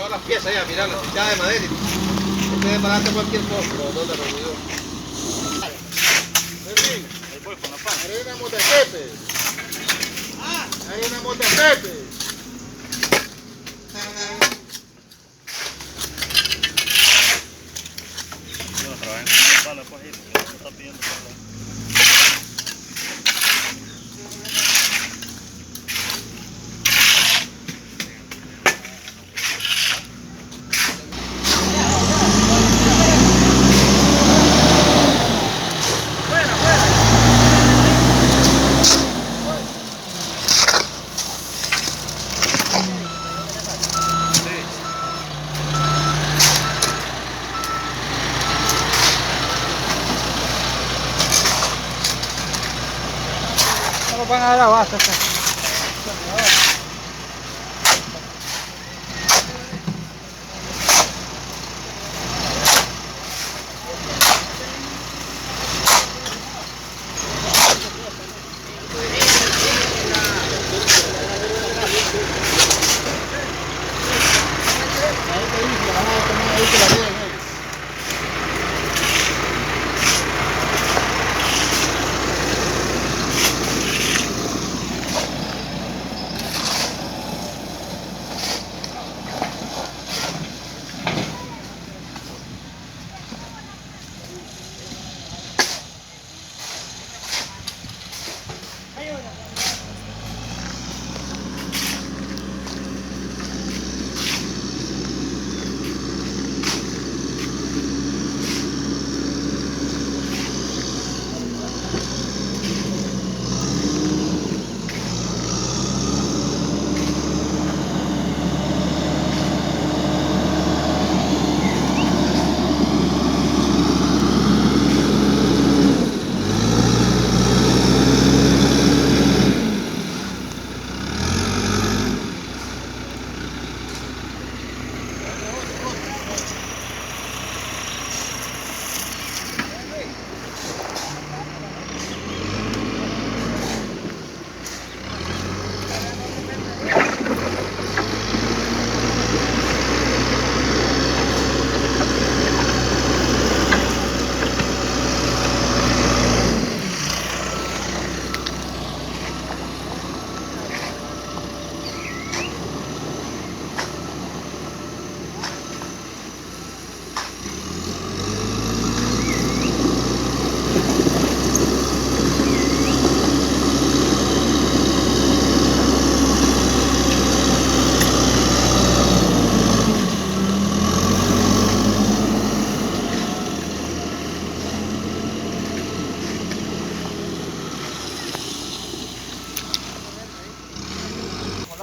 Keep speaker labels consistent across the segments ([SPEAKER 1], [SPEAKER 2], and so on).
[SPEAKER 1] Las piezas ya, mirá, las fichadas de madera. Este de pararte cualquier cosa, pero no te lo olvidó. Ahí voy con la pan. Hay una motepepe. Hay una motepepe.
[SPEAKER 2] Yo no trabajo en una pala, pues, ahí, porque no está pidiendo pala.
[SPEAKER 3] No van a dar abasto.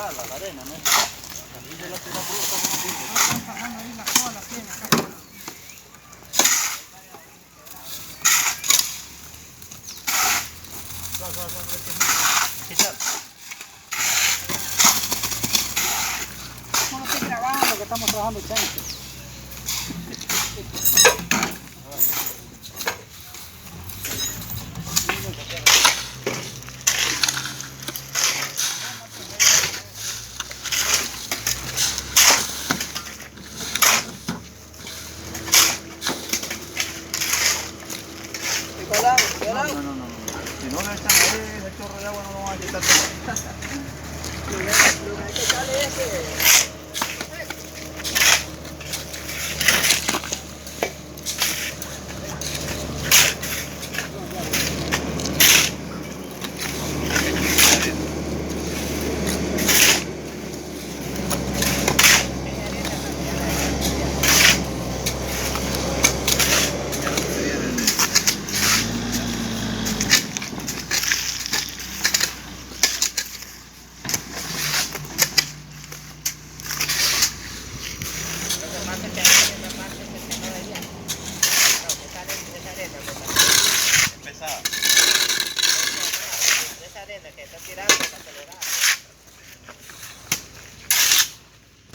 [SPEAKER 2] La arena, ¿no? Aquí de la tira bruta,
[SPEAKER 3] Están pasando ahí la cola, tiene acá.
[SPEAKER 2] quitar.
[SPEAKER 3] No estoy grabando, que estamos trabajando gente.
[SPEAKER 2] No. Si no le echan ahí el chorro de agua, no lo van a quitar todo.
[SPEAKER 3] Lo que hay que echarle es que